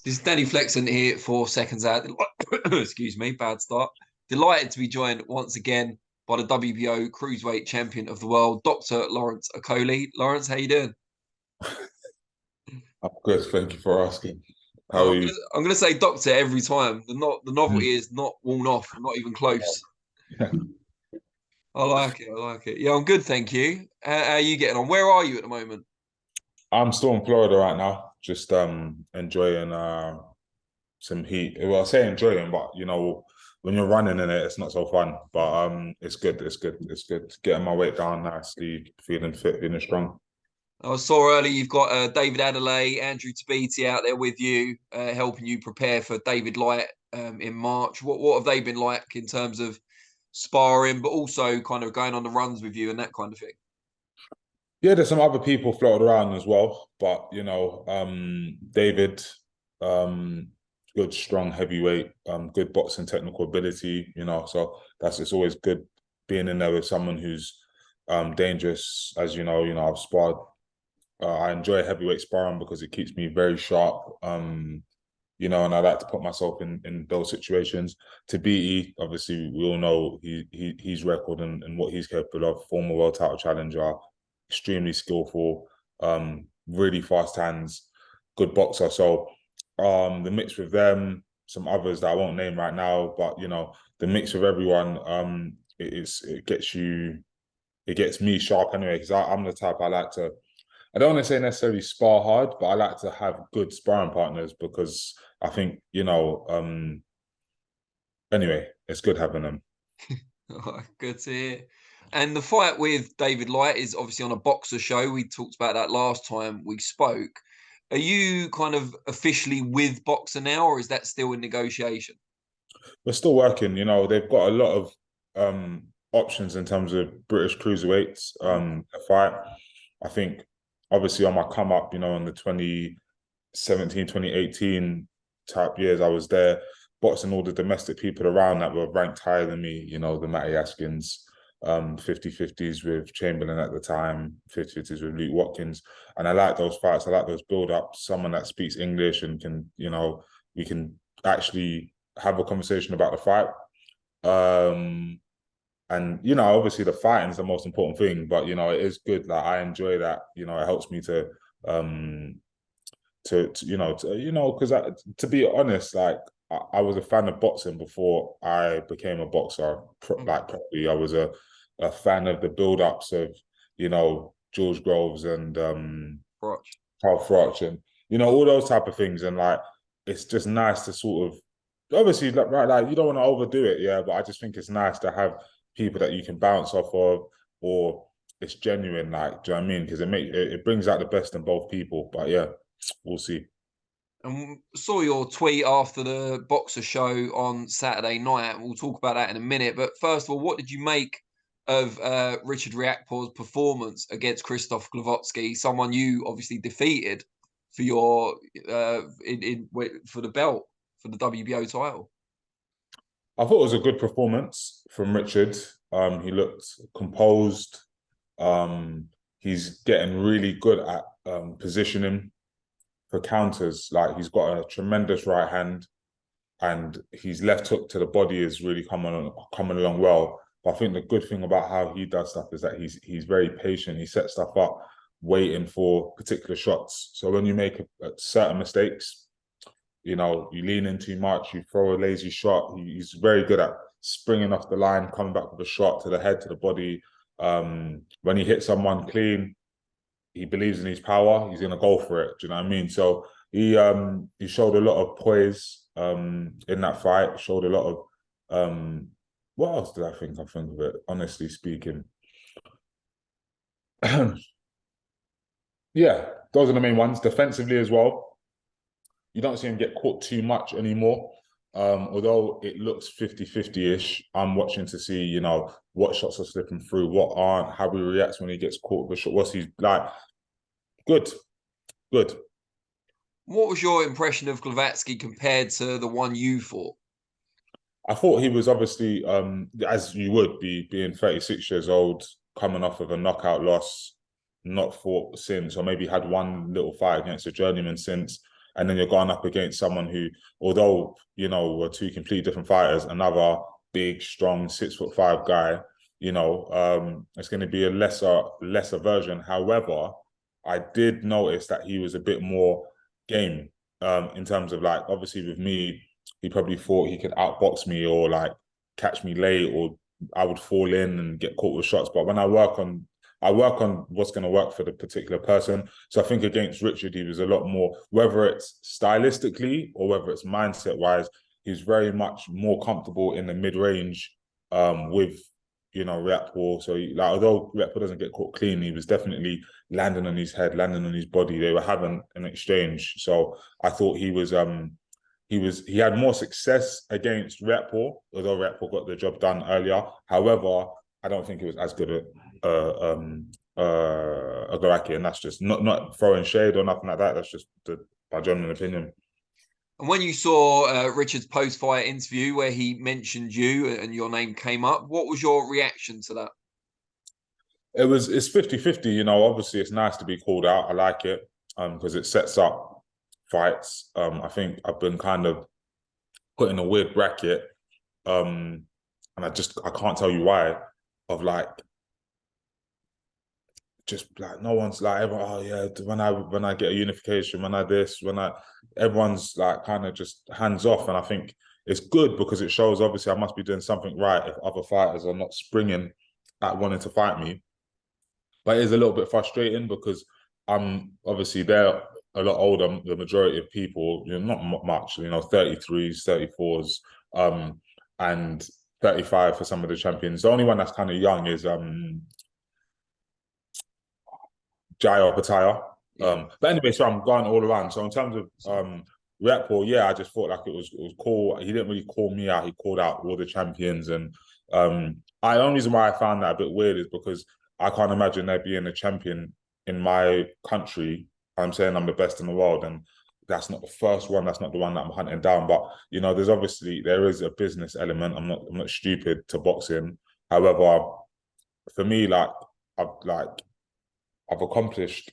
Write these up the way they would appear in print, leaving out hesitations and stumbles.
This is Danny Flexen here for Seconds Out. Excuse me, bad start. Delighted to be joined once again by the WBO cruiserweight champion of the world, Dr. Lawrence Okolie. Lawrence, how you doing? I'm good, thank you for asking. How Oh, are you? I'm gonna say doctor every time. The novelty is not worn off, not even close. I like it. I like it. Yeah, I'm good, thank you. How are you getting on? Where are you at the moment? I'm still in Florida right now, just enjoying some heat. Well, I say enjoying, but when you're running in it, it's not so fun. But it's good, it's good. Getting my weight down nicely, feeling fit, feeling strong. I saw earlier you've got David Adelaide, Andrew Tabiti out there with you, helping you prepare for David Light in March. What have they been like in terms of sparring, but also kind of going on the runs with you and that kind of thing? Yeah, there's some other people floated around as well, but David, um, good, strong heavyweight, good boxing technical ability, so it's always good being in there with someone who's dangerous. As I've sparred. I enjoy heavyweight sparring because it keeps me very sharp. And I like to put myself in those situations. To BE, obviously, we all know his record and what he's capable of. Former world title challenger, extremely skillful, really fast hands, good boxer. So the mix with them, some others that I won't name right now, but the mix with everyone, it gets me sharp anyway, because I'm the type I like to. I don't want to say necessarily spar hard, but I like to have good sparring partners because I think, anyway, it's good having them. Good to hear. And the fight with David Light is obviously on a boxer show. We talked about that last time we spoke. Are you kind of officially with Boxer now, or is that still in negotiation? We're still working, they've got a lot of options in terms of British cruiserweights to fight. I think obviously on my come up, in the 2017, 2018 type years, I was there boxing all the domestic people around that were ranked higher than me, the Matty Askins, 50-50s with Chamberlain at the time, 50-50s with Luke Watkins. And I like those fights. I like those build-ups, someone that speaks English and can, we can actually have a conversation about the fight. And obviously the fighting is the most important thing, but it is good. Like I enjoy that. It helps me to because to be honest, like I was a fan of boxing before I became a boxer. Like probably I was a fan of the build-ups of George Groves and Right. Carl Froch and all those type of things. And like it's just nice to sort of obviously like you don't want to overdo it, yeah, but I just think it's nice to have people that you can bounce off of, or it's genuine, like, do you know what I mean? Because it brings out the best in both people. But yeah, we'll see. And saw your tweet after the boxer show on Saturday night. We'll talk about that in a minute. But first of all, what did you make of Richard Riakporhe's performance against Krzysztof Glowacki, someone you obviously defeated for your for the belt for the WBO title? I thought it was a good performance from Richard. He looked composed. He's getting really good at positioning for counters. Like he's got a tremendous right hand, and his left hook to the body is really coming along well. But I think the good thing about how he does stuff is that he's very patient. He sets stuff up, waiting for particular shots. So when you make certain mistakes, you lean in too much, you throw a lazy shot. He's very good at springing off the line, coming back with a shot to the head, to the body. When he hits someone clean, he believes in his power. He's gonna go for it. Do you know what I mean? So he showed a lot of poise in that fight. Showed a lot of what else did I think? I think of it. Honestly speaking, yeah, those are the main ones. Defensively as well, you don't see him get caught too much anymore. Although it looks 50-50-ish, I'm watching to see, what shots are slipping through, what aren't, how he reacts when he gets caught with a shot, what's he like. Good, good. What was your impression of Glowacki compared to the one you fought? I thought he was obviously, as you would be, being 36 years old, coming off of a knockout loss, not fought since, or maybe had one little fight against a journeyman since. and then you're going up against someone who, although, you know, were two completely different fighters, another big, strong 6'5" guy, you know, it's going to be a lesser version. However, I did notice that he was a bit more game, in terms of, like, obviously with me, he probably thought he could outbox me or like catch me late, or I would fall in and get caught with shots. But when I work on what's going to work for the particular person. So I think against Richard, he was a lot more, whether it's stylistically or whether it's mindset wise, he's very much more comfortable in the mid range, with, you know, Riakporhe. So like, although Riakporhe doesn't get caught clean, he was definitely landing on his head, landing on his body. They were having an exchange. So I thought he had more success against Riakporhe, although Riakporhe got the job done earlier. However, I don't think it was as good a Glowacki, and that's just not throwing shade or nothing like that. That's just my genuine opinion. And when you saw Richard's post-fight interview where he mentioned you and your name came up, what was your reaction to that? It's 50-50, you know. Obviously, it's nice to be called out. I like it, because it sets up fights. I think I've been kind of put in a weird bracket, and I can't tell you why, of like, just like, no one's like, everyone, oh yeah, when I get a unification, everyone's like kind of just hands off. And I think it's good because it shows, obviously, I must be doing something right if other fighters are not springing at wanting to fight me. But it is a little bit frustrating because I'm obviously, they're a lot older, the majority of people, you know, not much, you know, 33s, 34s, and 35 for some of the champions. The only one that's kind of young is Jaya Pataya. But anyway, so I'm going all around. So in terms of Riakporhe, yeah, I just thought like it was cool. He didn't really call me out. He called out all the champions. And the only reason why I found that a bit weird is because I can't imagine there being a champion in my country. I'm saying I'm the best in the world, and that's not the first one. That's not the one that I'm hunting down. But you know, there is a business element. I'm not stupid to boxing. However, for me, like I've accomplished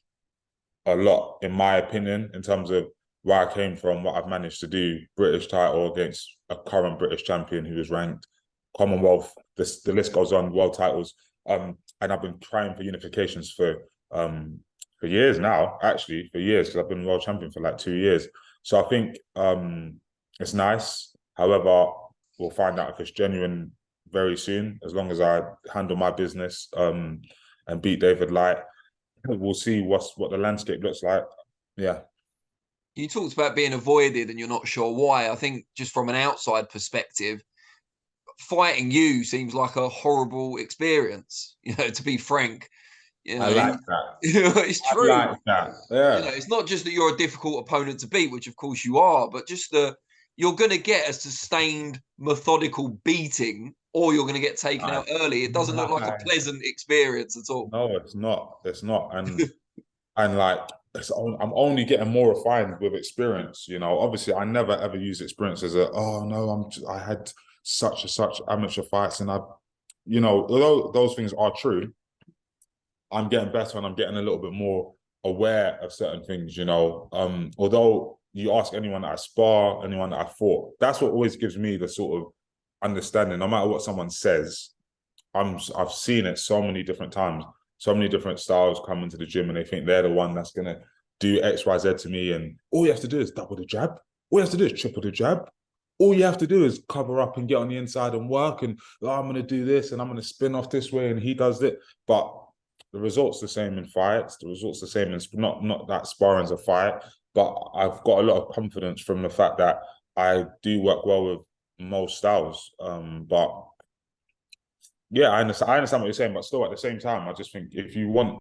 a lot, in my opinion, in terms of where I came from, what I've managed to do. British title against a current British champion who was ranked, Commonwealth, the list goes on, world titles. And I've been trying for unifications for years now, actually, for years, because I've been world champion for like 2 years. So I think it's nice. However, we'll find out if it's genuine very soon, as long as I handle my business and beat David Light. We'll see what the landscape looks like. Yeah. You talked about being avoided and you're not sure why. I think just from an outside perspective, fighting you seems like a horrible experience, you know, to be frank. You know, I like that. it's true. I like that. Yeah. You know, it's not just that you're a difficult opponent to beat, which of course you are, but just you're going to get a sustained, methodical beating, or you're going to get taken out early. It doesn't look like a pleasant experience at all. No, it's not. It's not. And like, I'm only getting more refined with experience. You know, obviously, I never ever use experience as I had such amateur fights, and you know, although those things are true, I'm getting better and I'm getting a little bit more aware of certain things. You know, although you ask anyone that I spar, anyone that I fought, that's what always gives me the sort of understanding. No matter what someone says, I've seen it so many different times. So many different styles come into the gym and they think they're the one that's going to do X, Y, Z to me. And all you have to do is double the jab. All you have to do is triple the jab. All you have to do is cover up and get on the inside and work. And I'm going to do this and I'm going to spin off this way. And he does it. But the result's the same in fights. The result's the same in not that sparring's a fight. But I've got a lot of confidence from the fact that I do work well with most styles. But yeah, I understand what you're saying, but still at the same time, I just think if you want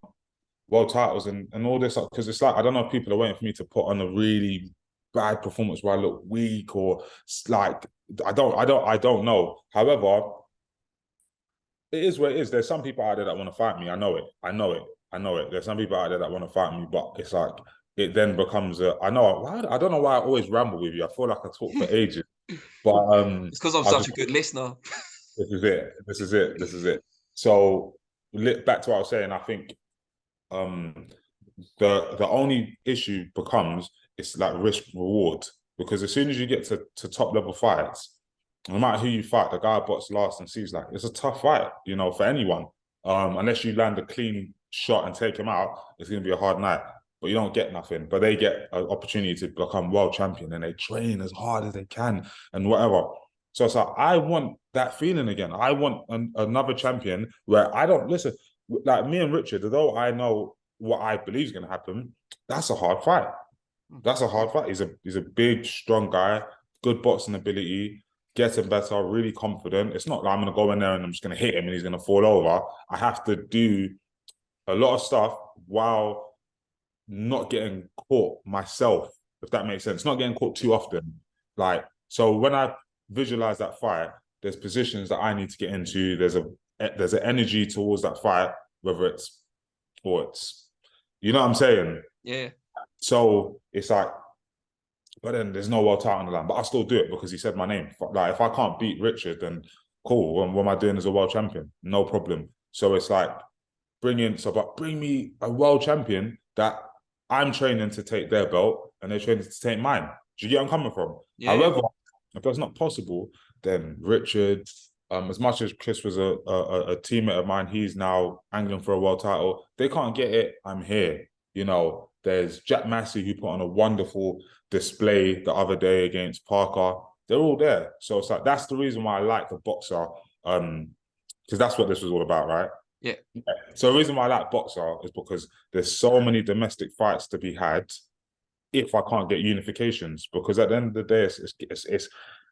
world titles and all this, because it's like, I don't know if people are waiting for me to put on a really bad performance where I look weak, or like, I don't know. However, it is what it is. There's some people out there that want to fight me. I know it. There's some people out there that want to fight me, but it's like, it then becomes I don't know why I always ramble with you. I feel like I talk for ages, but it's because I'm such a good listener. This is it. So back to what I was saying, I think the only issue becomes it's like risk reward, because as soon as you get to top level fights, no matter who you fight, the guy bots last and sees like it's a tough fight, you know, for anyone. Unless you land a clean shot and take him out, it's going to be a hard night. But you don't get nothing. But they get an opportunity to become world champion, and they train as hard as they can and whatever. So it's like, I want that feeling again. I want another champion where I don't listen. Like me and Richard, although I know what I believe is going to happen, that's a hard fight. That's a hard fight. He's a big, strong guy, good boxing ability, getting better, really confident. It's not like I'm going to go in there and I'm just going to hit him and he's going to fall over. I have to do a lot of stuff while not getting caught myself, if that makes sense. Not getting caught too often. Like, so when I visualize that fight, there's positions that I need to get into. There's an energy towards that fight, whether it's sports. You know what I'm saying? Yeah. So it's like, but then there's no world title on the line. But I still do it because he said my name. Like, if I can't beat Richard, then cool. What am I doing as a world champion? No problem. So it's like, bring me a world champion that I'm training to take their belt and they're training to take mine. Do you get where I'm coming from? Yeah. However, if that's not possible, then Richard, as much as Chris was a teammate of mine, he's now angling for a world title. They can't get it. I'm here. You know, there's Jack Massey, who put on a wonderful display the other day against Parker. They're all there. So it's like, that's the reason why I like the boxer, because that's what this was all about, right? Yeah. So the reason why I like boxer is because there's so many domestic fights to be had if I can't get unifications. Because at the end of the day,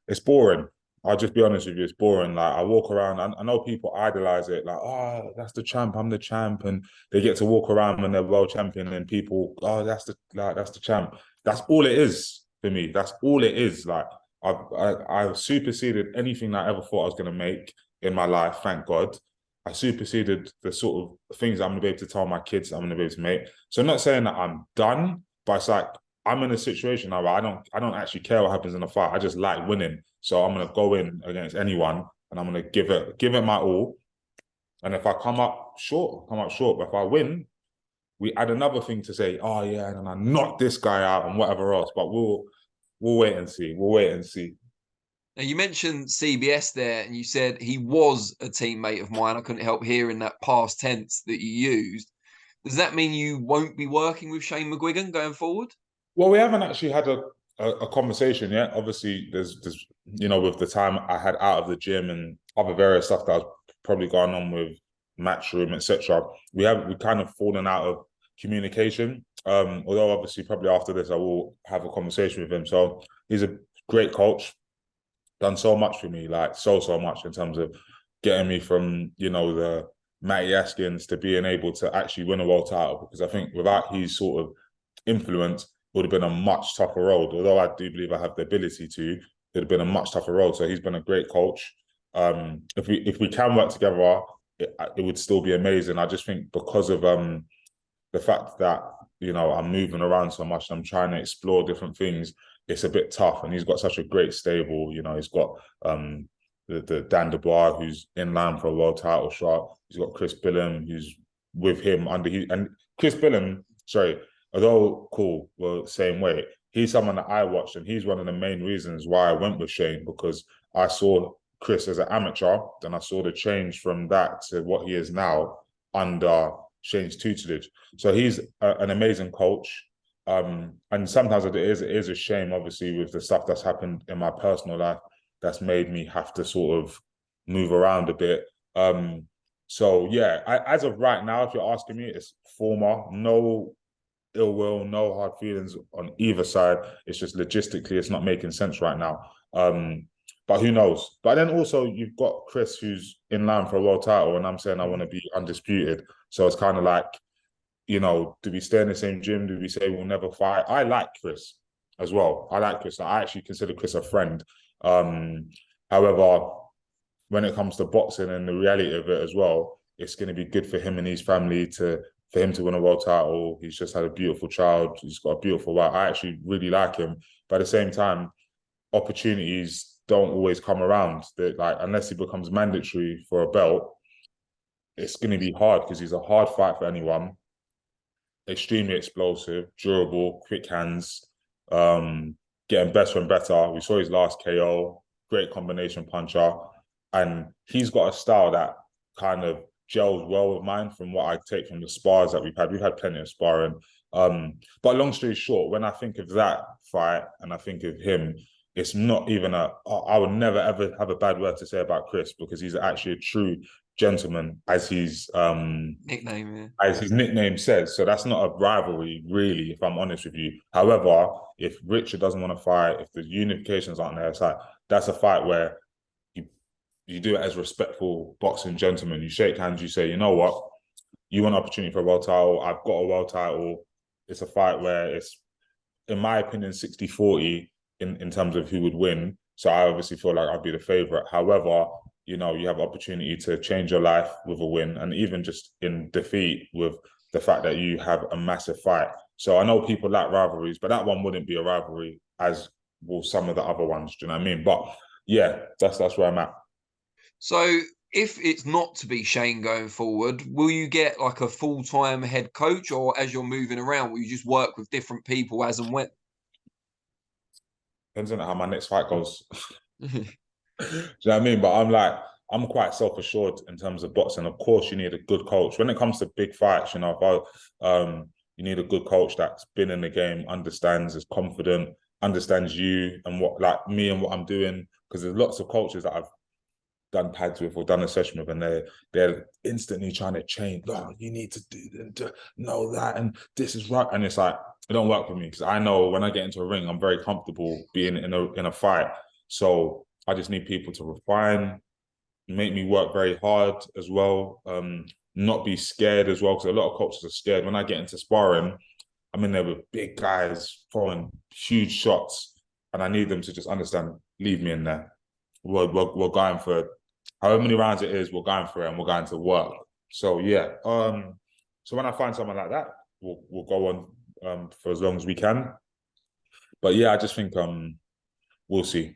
it's boring. I'll just be honest with you, it's boring. Like, I walk around, I know people idolize it, like, oh, that's the champ, I'm the champ, and they get to walk around when they're world champion, and people, oh, that's the champ. That's all it is for me. That's all it is. Like, I've superseded anything that I ever thought I was gonna make in my life, thank God. I superseded the sort of things I'm gonna be able to tell my kids I'm gonna be able to make. So I'm not saying that I'm done, but it's like, I'm in a situation now where I don't actually care what happens in a fight. I just like winning. So I'm gonna go in against anyone and I'm gonna give it my all. And if I come up short, come up short. But if I win, we add another thing to say, oh yeah, and I knock this guy out and whatever else. But we'll wait and see. We'll wait and see. Now, you mentioned CBS there, and you said he was a teammate of mine. I couldn't help hearing that past tense that you used. Does that mean you won't be working with Shane McGuigan going forward? Well, we haven't actually had a conversation yet. Obviously, there's you know, with the time I had out of the gym and other various stuff that was probably going on with Matchroom, etc. We kind of fallen out of communication. Although obviously probably after this I will have a conversation with him. So he's a great coach, done so much for me, like so much in terms of getting me from, you know, the Matty Askins to being able to actually win a world title. Because I think without his sort of influence, it would have been a much tougher road. Although I do believe I have the ability to, it would have been a much tougher road. So he's been a great coach. If we can work together, it would still be amazing. I just think because of the fact that, you know, I'm moving around so much and I'm trying to explore different things, it's a bit tough. And he's got such a great stable. You know, he's got the Dan Dubois, who's in line for a world title shot. He's got Chris Billam, who's with him and Chris Billam, sorry, although cool, well, same way. He's someone that I watched, and he's one of the main reasons why I went with Shane, because I saw Chris as an amateur, then I saw the change from that to what he is now under Shane's tutelage. So he's an amazing coach. And sometimes it is a shame, obviously, with the stuff that's happened in my personal life, that's made me have to sort of move around a bit. So yeah, as of right now, if you're asking me, it's former, no ill will, no hard feelings on either side. It's just logistically, it's not making sense right now. But who knows? But then also you've got Chris, who's in line for a world title, and I'm saying I want to be undisputed. So it's kind of like, you know, do we stay in the same gym? Do we say we'll never fight? I like Chris as well. I like Chris. I actually consider Chris a friend. However, when it comes to boxing and the reality of it as well, it's going to be good for him and his family for him to win a world title. He's just had a beautiful child. He's got a beautiful wife. I actually really like him. But at the same time, opportunities don't always come around. Like, unless he becomes mandatory for a belt, it's going to be hard because he's a hard fight for anyone. extremely explosive, durable, quick hands, getting better and better. We saw his last KO, great combination puncher. And he's got a style that kind of gels well with mine from what I take from the spars that we've had. We've had plenty of sparring. But long story short, when I think of that fight and I think of him, it's not even I would never ever have a bad word to say about Chris because he's actually a true gentleman, Nickname, yeah. as his nickname says. So that's not a rivalry, really, if I'm honest with you. However, if Richard doesn't want to fight, if the unifications aren't there, it's like that's a fight where you do it as respectful boxing gentlemen. You shake hands, you say, you know what, you want an opportunity for a world title, I've got a world title. It's a fight where it's, in my opinion, 60-40 in terms of who would win. So I obviously feel like I'd be the favourite. However, you know, you have opportunity to change your life with a win, and even just in defeat with the fact that you have a massive fight. So I know people like rivalries, but that one wouldn't be a rivalry as will some of the other ones. Do you know what I mean? But yeah, that's where I'm at. So if it's not to be Shane going forward, will you get like a full-time head coach, or as you're moving around, will you just work with different people as and when? Depends on how my next fight goes. Do you know what I mean? But I'm quite self-assured in terms of boxing. Of course, you need a good coach. When it comes to big fights, you know, you need a good coach that's been in the game, understands, is confident, understands you and what, like me and what I'm doing. Because there's lots of coaches that I've done pads with or done a session with, and they're instantly trying to change. Oh, you need to know that, and this is right. And it's like, it don't work for me because I know when I get into a ring, I'm very comfortable being in a fight. So I just need people to refine, make me work very hard as well, not be scared as well, because a lot of coaches are scared. When I get into sparring, I'm in there with big guys throwing huge shots, and I need them to just understand, leave me in there. We're going for however many rounds it is, we're going for it and we're going to work. So yeah, so when I find someone like that, we'll go on for as long as we can. But yeah, I just think we'll see.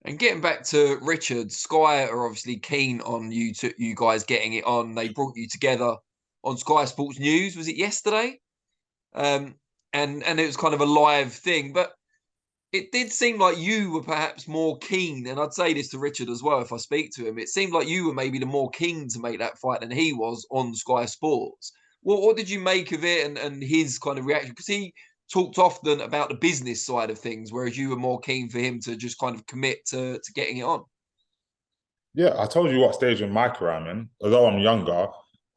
And getting back to Richard, Sky are obviously keen on you guys getting it on. They brought you together on Sky Sports News. Was it yesterday? And it was kind of a live thing, but it did seem like you were perhaps more keen, and I'd say this to Richard as well if I speak to him. It seemed like you were maybe the more keen to make that fight than he was on Sky Sports. What did you make of it and his kind of reaction? Because he talked often about the business side of things, whereas you were more keen for him to just kind of commit to getting it on. Yeah, I told you what stage in my career I'm in. Although I'm younger,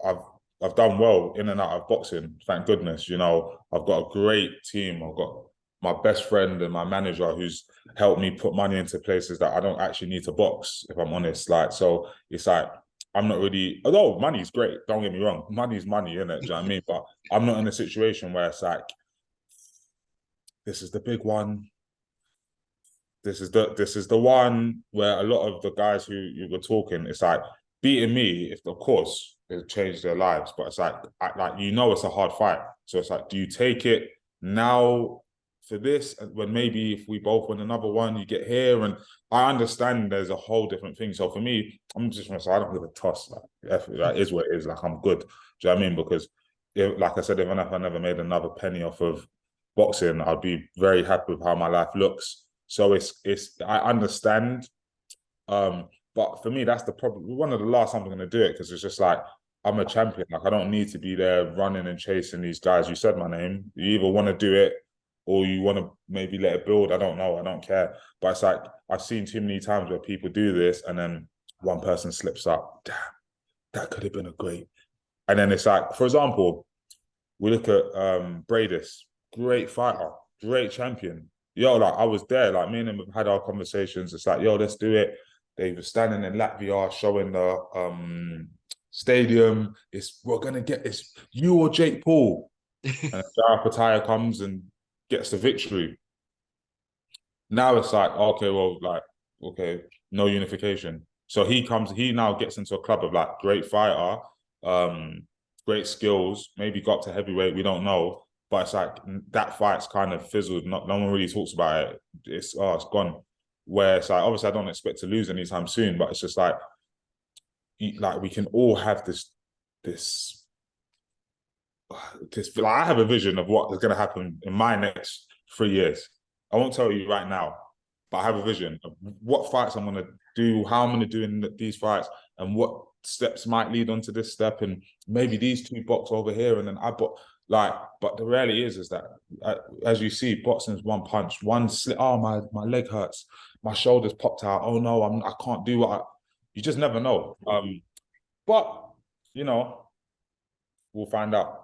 I've I've done well in and out of boxing. Thank goodness. You know, I've got a great team. I've got my best friend and my manager who's helped me put money into places that I don't actually need to box, if I'm honest. Like, so it's like I'm not really, although money's great, don't get me wrong. Money's money, innit? Do you know what I mean? But I'm not in a situation where it's like, this is the big one. This is the one where a lot of the guys who you were talking, it's like beating me, if of course it changed their lives, but it's like it's a hard fight. So it's like, do you take it now for this, and when maybe if we both win another one, you get here? And I understand there's a whole different thing. So for me, I'm just gonna say I don't give a toss. That is what it is. Like, I'm good. Do you know what I mean? Because like I said, even if I never made another penny off of boxing, I'd be very happy with how my life looks. So it's I understand, but for me that's the problem. One of the last time I'm going to do it, because it's just like I'm a champion. Like, I don't need to be there running and chasing these guys. You said my name. You either want to do it or you want to maybe let it build. I don't know. I don't care. But it's like I've seen too many times where people do this and then one person slips up. Damn, that could have been a great. And then it's like, for example, we look at Bradis, great fighter, great champion. Yo, like, I was there, like, me and him have had our conversations. It's like, yo, let's do it. They were standing in Latvia showing the stadium. We're gonna get, it's you or Jake Paul. And Riakporhe comes and gets the victory. Now it's like, okay, well, like, okay, no unification. So he now gets into a club of like great fighter, great skills, maybe got to heavyweight, we don't know. But it's like that fight's kind of fizzled. No one really talks about it. It's gone. Where it's like, obviously I don't expect to lose anytime soon, but it's just like we can all have this this, like, I have a vision of what is going to happen in my next 3 years. I won't tell you right now, but I have a vision of what fights I'm going to do, how I'm going to do in these fights, and what steps might lead onto this step, and maybe these two box over here, and then I box. Like, but the reality is that as you see, boxing is one punch, one slip. Oh, my leg hurts, my shoulders popped out. Oh no, I can't do what you just never know. But you know, we'll find out.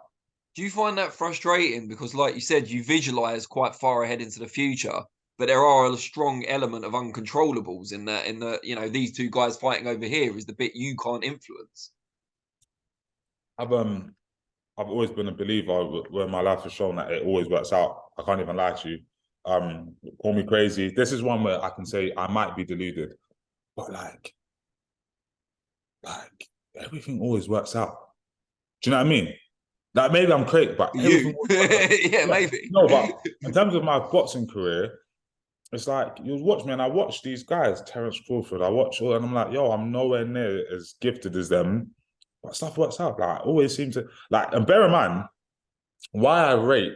Do you find that frustrating? Because, like you said, you visualize quite far ahead into the future, but there are a strong element of uncontrollables in that. In the, you know, these two guys fighting over here is the bit you can't influence. I've always been a believer where my life has shown that it always works out. I can't even lie to you. Call me crazy. This is one where I can say I might be deluded, but like everything always works out. Do you know what I mean? Like, maybe I'm crazy, but everything You, yeah, maybe. No, but in terms of my boxing career, it's like you watch me, and I watch these guys, Terence Crawford. I watch all, and I'm like, yo, I'm nowhere near as gifted as them, but stuff works out. Like, I always seem to like, and bear in mind why I rate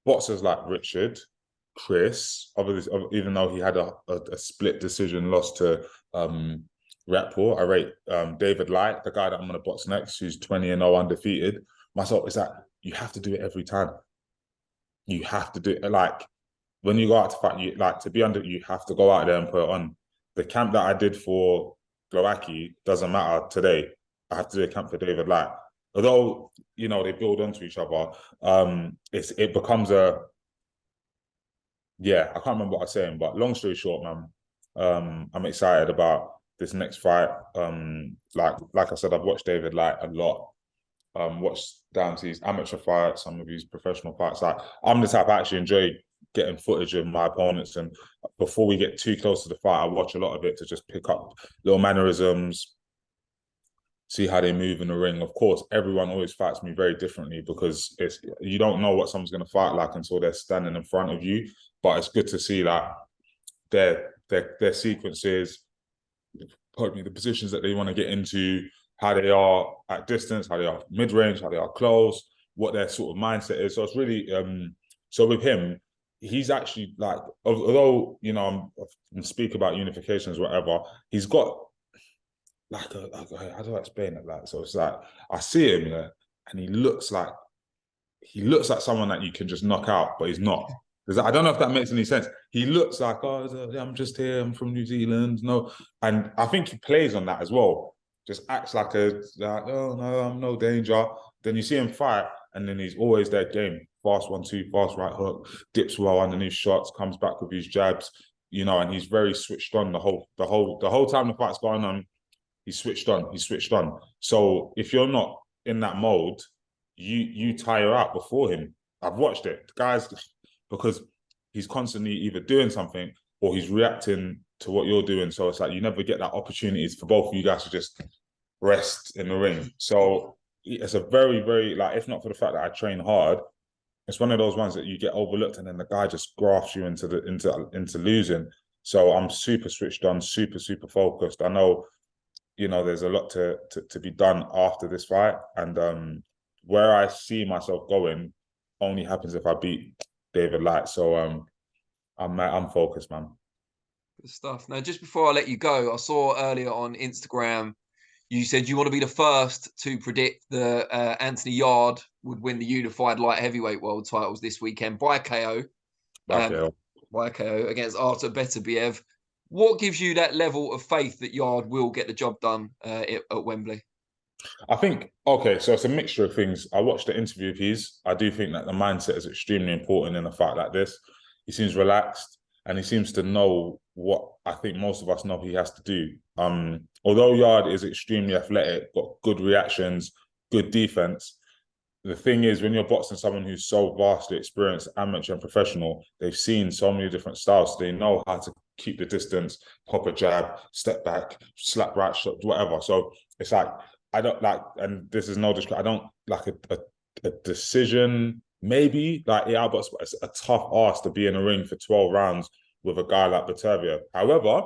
boxers like Richard, Chris, obviously, even though he had a split decision loss to Riakporhe, I rate David Light, the guy that I'm going to box next, who's 20-0 undefeated. Myself, is that you have to do it every time. You have to do it. Like, when you go out to fight, you like to be under. You have to go out there and put it on. The camp that I did for Glowacki doesn't matter today. I have to do a camp for David Light. Although, you know, they build onto each other, it becomes a, yeah, I can't remember what I was saying, but long story short, man, I'm excited about this next fight. Like I said, I've watched David Light a lot. Watched down to his amateur fights, some of his professional fights. Like, I'm the type I actually enjoy getting footage of my opponents, and before we get too close to the fight, I watch a lot of it to just pick up little mannerisms, see how they move in the ring. Of course, everyone always fights me very differently because you don't know what someone's going to fight like until they're standing in front of you. But it's good to see like their sequences, the positions that they want to get into, how they are at distance, how they are mid-range, how they are close, what their sort of mindset is. So it's really so with him, he's actually like, although, you know, I'm speak about unifications, whatever, he's got like how do I explain it? Like, so it's like I see him, yeah, and he looks like someone that you can just knock out, but he's not. Because I don't know if that makes any sense. He looks like, oh, I'm just here, I'm from New Zealand. No, and I think he plays on that as well. Just acts like oh no, I'm no danger. Then you see him fight, and then he's always their game. Fast 1-2, fast right hook, dips well underneath shots, comes back with his jabs, you know, and he's very switched on the whole time the fight's going on. He's switched on. He's switched on. So if you're not in that mode, you tire out before him. I've watched it, the guys, because he's constantly either doing something or he's reacting to what you're doing. So it's like you never get that opportunities for both of you guys to just rest in the ring. So it's a very, very, like, if not for the fact that I train hard, it's one of those ones that you get overlooked, and then the guy just grafts you into losing. So I'm super switched on, super focused. I know, you know, there's a lot to be done after this fight, and where I see myself going only happens if I beat David Light. So I'm focused, man. Good stuff. Now, just before I let you go, I saw earlier on Instagram you said you want to be the first to predict that Anthony Yarde would win the unified light heavyweight world titles this weekend by KO. By KO against Artur Beterbiev. What gives you that level of faith that Yarde will get the job done at Wembley? I think, okay, so it's a mixture of things. I watched the interview of his. I do think that the mindset is extremely important in a fight like this. He seems relaxed, and he seems to know what I think most of us know he has to do. Although Yarde is extremely athletic, got good reactions, good defense, the thing is, when you're boxing someone who's so vastly experienced, amateur and professional, they've seen so many different styles. So they know how to keep the distance, pop a jab, step back, slap right shot, whatever. So it's like, I don't like, and this is no discredit, I don't like a decision, maybe, like, yeah, but it's a tough ask to be in a ring for 12 rounds with a guy like Beterbiev. However,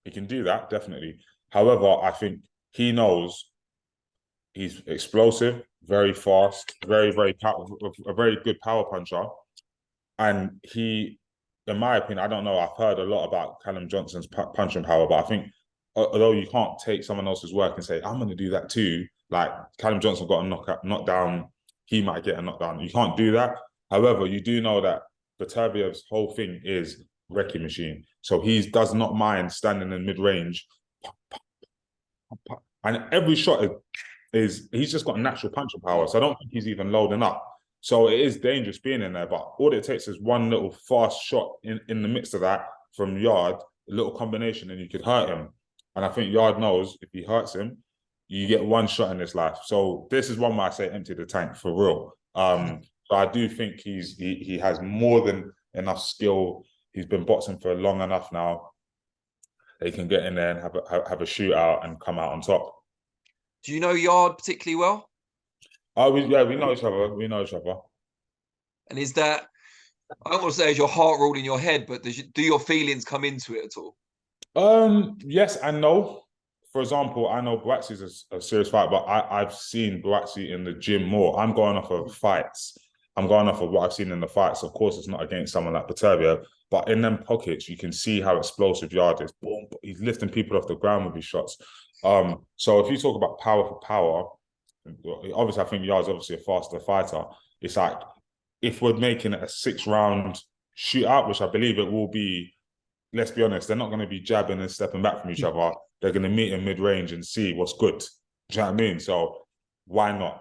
he can do that, definitely. However, I think he knows he's explosive, very fast, very powerful, a very good power puncher. And he, in my opinion, I don't know, I've heard a lot about Callum Johnson's punching power, but I think although you can't take someone else's work and say, I'm going to do that too, like Callum Johnson got a knockdown, he might get a knockdown. You can't do that. However, you do know that Beterbiev's whole thing is wrecking machine. So he does not mind standing in mid-range. And every shot is he's just got natural punching power. So I don't think he's even loading up. So it is dangerous being in there. But all it takes is one little fast shot in the midst of that from Yarde, a little combination, and you could hurt him. And I think Yarde knows if he hurts him, you get one shot in this life. So this is one where I say empty the tank for real. So I do think he has more than enough skill. He's been boxing for long enough now. They can get in there and have a shootout and come out on top. Do you know Yarde particularly well? We know each other. We know each other. And is that, I don't want to say is your heart ruled in your head, but do your feelings come into it at all? Yes and no. For example, I know Glowacki's a serious fight, but I've seen Glowacki in the gym more. I'm going off of fights. I'm going off of what I've seen in the fights. Of course, it's not against someone like Beterbiev, but in them pockets, you can see how explosive Yarde is. Boom, he's lifting people off the ground with his shots. So if you talk about power for power, obviously I think Yarde's obviously a faster fighter. It's like if we're making it a 6-round shootout, which I believe it will be, let's be honest, they're not going to be jabbing and stepping back from each other. They're going to meet in mid-range and see what's good. Do you know what I mean? So why not?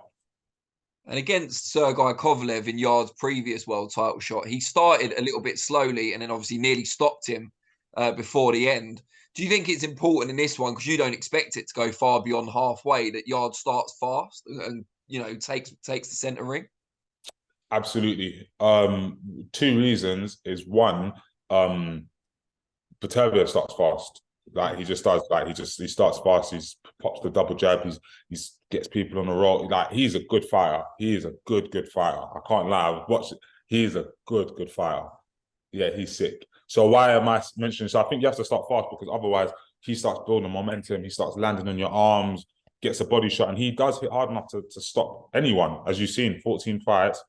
And against Sergei Kovalev in Yarde's previous world title shot, he started a little bit slowly and then obviously nearly stopped him before the end. Do you think it's important in this one, because you don't expect it to go far beyond halfway, that Yarde starts fast and takes the centre ring? Absolutely. 2 reasons is one, Beterbiev starts fast. Like he starts fast. He pops the double jab. He gets people on the roll. Like he's a good fighter. He is a good fighter. I can't lie. I've watched it. He's a good fighter. Yeah, he's sick. So why am I mentioning? So I think you have to start fast, because otherwise he starts building momentum. He starts landing on your arms, gets a body shot, and he does hit hard enough to stop anyone. As you've seen, 14 fights,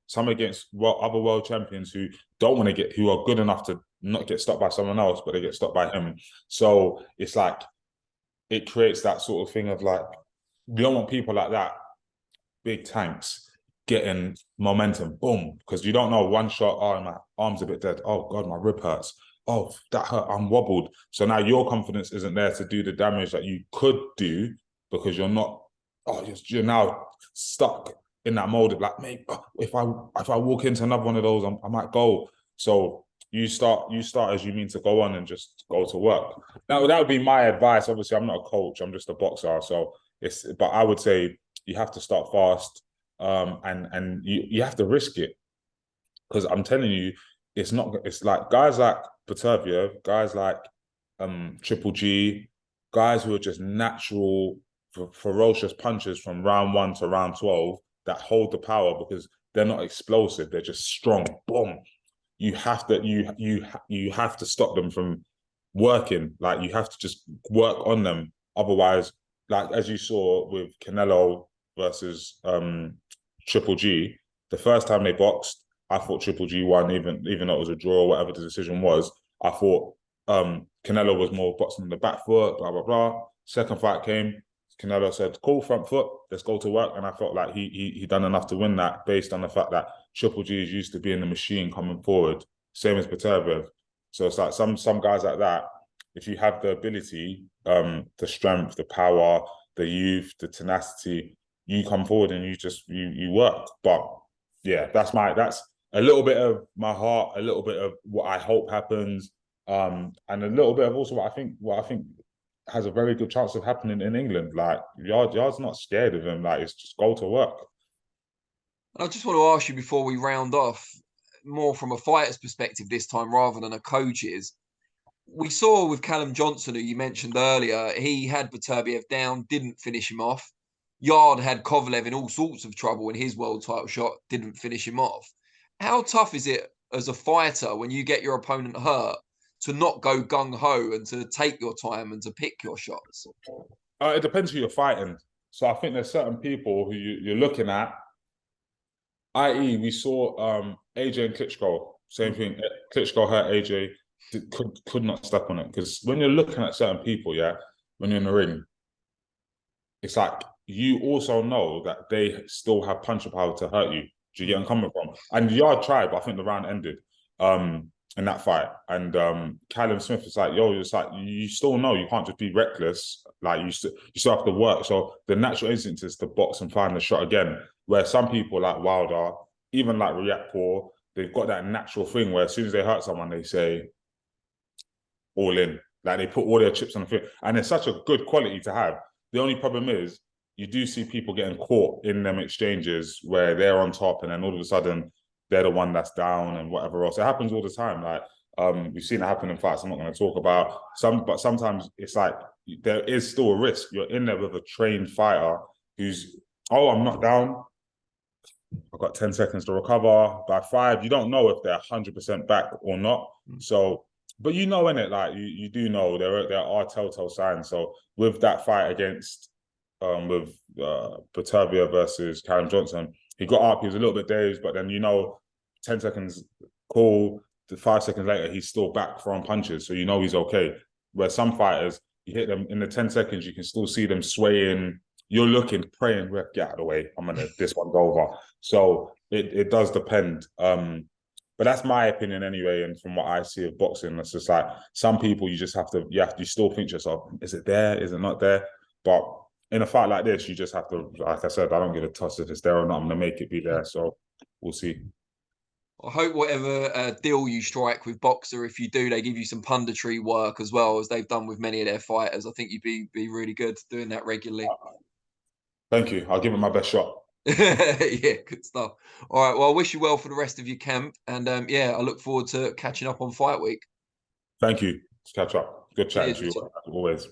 some against other world champions who who are good enough to not get stopped by someone else, but they get stopped by him. So it's like, it creates that sort of thing of like, you don't want people like that, big tanks, getting momentum, boom, because you don't know, one shot, oh, my arm's a bit dead. Oh God, my rib hurts. Oh, that hurt, I'm wobbled. So now your confidence isn't there to do the damage that you could do, because you're not, you're now stuck in that mode of like, mate, if I walk into another one of those, I might go. So you start as you mean to go on and just go to work. Now that would be my advice. Obviously, I'm not a coach, I'm just a boxer. So but I would say you have to start fast, and you have to risk it, because I'm telling you, it's like guys like Beterbiev, guys like Triple G, guys who are just natural ferocious punchers from round 1 to round 12 that hold the power, because they're not explosive, they're just strong. Boom. You have to stop them from working. Like you have to just work on them. Otherwise, like as you saw with Canelo versus Triple G, the first time they boxed, I thought Triple G won, even though it was a draw or whatever the decision was. I thought Canelo was more boxing on the back foot, blah, blah, blah. Second fight came, Canelo said, cool, front foot, let's go to work. And I felt like he done enough to win that, based on the fact that Triple G is used to being the machine coming forward, same as Beterbiev. So it's like some guys like that, if you have the ability, the strength, the power, the youth, the tenacity, you come forward and you work. But yeah, that's a little bit of my heart, a little bit of what I hope happens, and a little bit of also what I think has a very good chance of happening in England. Like Yarde's not scared of him. Like it's just go to work. I just want to ask you before we round off, more from a fighter's perspective this time rather than a coach's. We saw with Callum Johnson, who you mentioned earlier, he had Beterbiev down, didn't finish him off. Yarde had Kovalev in all sorts of trouble in his world title shot, didn't finish him off. How tough is it as a fighter when you get your opponent hurt to not go gung-ho and to take your time and to pick your shots? It depends who you're fighting. So I think there's certain people who you're looking at, i.e. we saw AJ and Klitschko, same thing. Klitschko hurt AJ, could not step on it. Because when you're looking at certain people, yeah, when you're in the ring, it's like you also know that they still have punch power to hurt you. Do you get where I'm coming from? And Yard tried, but I think the round ended in that fight. And Callum Smith is like, yo, it's like you still know you can't just be reckless. Like you still have to work. So the natural instinct is to box and find the shot again. Where some people like Wilder, even like Riakporhe, they've got that natural thing where as soon as they hurt someone, they say all in. Like they put all their chips on the field. And it's such a good quality to have. The only problem is you do see people getting caught in them exchanges where they're on top and then all of a sudden they're the one that's down and whatever else. It happens all the time. Like we've seen it happen in fights I'm not going to talk about. But sometimes it's like there is still a risk. You're in there with a trained fighter who's, oh, I'm not down. I've got 10 seconds to recover. By 5, you don't know if they're 100% back or not. So, but you know, innit, like you do know there are telltale signs. So with that fight against with Beterbiev versus Karen Johnson, he got up, he was a little bit dazed, but then 10 seconds cool, 5 seconds later, he's still back throwing punches. So you know he's okay. Where some fighters, you hit them in the 10 seconds, you can still see them swaying. You're looking, praying, get out of the way. This one's over. So it does depend. But that's my opinion anyway. And from what I see of boxing, it's just like some people you just have to, you still think to yourself, is it there? Is it not there? But in a fight like this, you just have to, like I said, I don't give a toss if it's there or not. I'm going to make it be there. So we'll see. I hope whatever deal you strike with Boxer, if you do, they give you some punditry work as well, as they've done with many of their fighters. I think you'd be really good doing that regularly. Thank you. I'll give it my best shot. Yeah, good stuff. All right, well, I wish you well for the rest of your camp. And I look forward to catching up on fight week. Thank you. Let's catch up. Good chatting Cheers, to you, as always.